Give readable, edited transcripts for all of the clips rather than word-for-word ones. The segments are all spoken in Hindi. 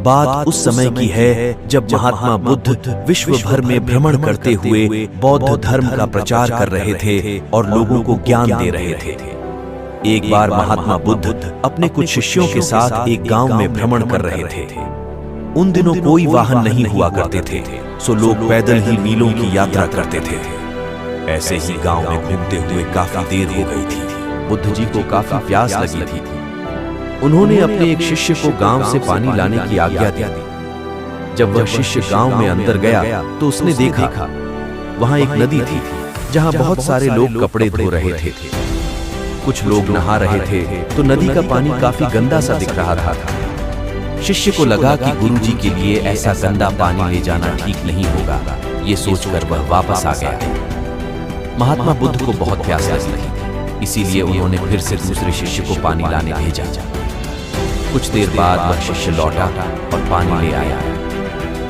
बात उस समय की है जब महात्मा बुद्ध विश्व भर में भ्रमण करते हुए बौद्ध धर्म का प्रचार कर रहे थे और लोगों को ज्ञान दे रहे थे। एक बार महात्मा बुद्ध अपने कुछ शिष्यों के साथ एक गांव में भ्रमण कर रहे थे। उन दिनों कोई वाहन नहीं हुआ करते थे, सो लोग पैदल ही मीलों की यात्रा करते थे। ऐसे ही गांव में घूमते हुए काफी देर हो गई थी। बुद्ध जी को काफी प्यास लगी थी। उन्होंने अपने एक शिष्य को गांव से पानी लाने की आज्ञा दी। जब वह शिष्य गांव में अंदर गया तो उसने देखा वहां एक नदी थी जहां बहुत सारे लोग कपड़े धो रहे थे। कुछ लोग नहा रहे थे तो नदी का पानी काफी गंदा सा दिख रहा था। शिष्य को लगा कि गुरुजी के लिए ऐसा गंदा पानी ले जाना ठीक नहीं होगा। ये सोचकर वह वापस आ गया। महात्मा बुद्ध को बहुत प्यास लगी, इसीलिए उन्होंने फिर से दूसरे शिष्य को पानी लाने भेजा। कुछ देर बाद वह शिष्य लौटा और पानी ले आया।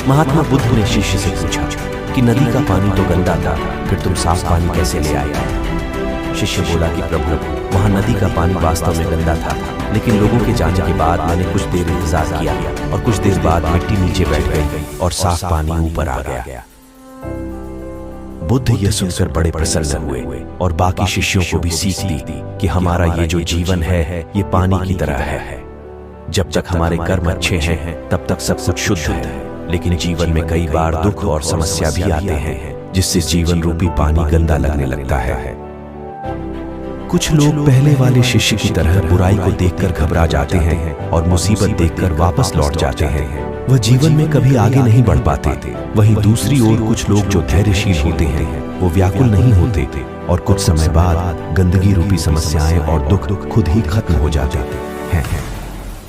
महात्मा बुद्ध ने शिष्य से पूछा कि नदी का पानी तो गंदा था, फिर तुम साफ पानी कैसे ले आए? शिष्य बोला कि प्रभु, वहां नदी का पानी वास्तव में गंदा था, लेकिन लोगों के जाने के बाद मैंने कुछ देर इंतजार किया और कुछ देर बाद मिट्टी नीचे बैठ गई और साफ पानी ऊपर आ गया। बुद्ध यह सुनकर बड़े प्रसन्न हुए और बाकी शिष्यों को भी सीख दी कि हमारा ये जो जीवन है ये पानी की तरह है। जब तक हमारे कर्म अच्छे हैं तब तक सब कुछ शुद्ध है, लेकिन जीवन में कई बार दुख और समस्या भी आते हैं जिससे जीवन रूपी पानी गंदा लगने लगता है। कुछ लोग पहले वाले शिष्य की तरह बुराई को देखकर घबरा जाते हैं और मुसीबत देखकर वापस लौट जाते हैं। वह जीवन में कभी आगे नहीं बढ़ पाते। वहीं दूसरी ओर कुछ लोग जो धैर्यशील होते हैं वो व्याकुल नहीं होते और कुछ समय बाद गंदगी रूपी समस्याएं और दुख खुद ही खत्म हो जाते हैं।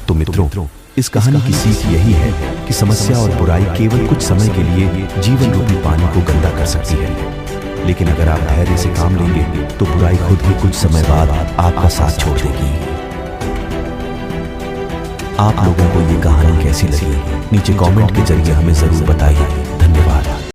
तो मित्रों, इस कहानी की सीख यही है कि समस्या और बुराई केवल कुछ समय के लिए जीवन रूपी पानी को गंदा कर सकती है, लेकिन अगर आप धैर्य से काम लेंगे तो बुराई खुद ही कुछ समय बाद आपका साथ छोड़ देगी। आप लोगों को ये कहानी कैसी लगी नीचे कमेंट के जरिए हमें जरूर बताइए। धन्यवाद।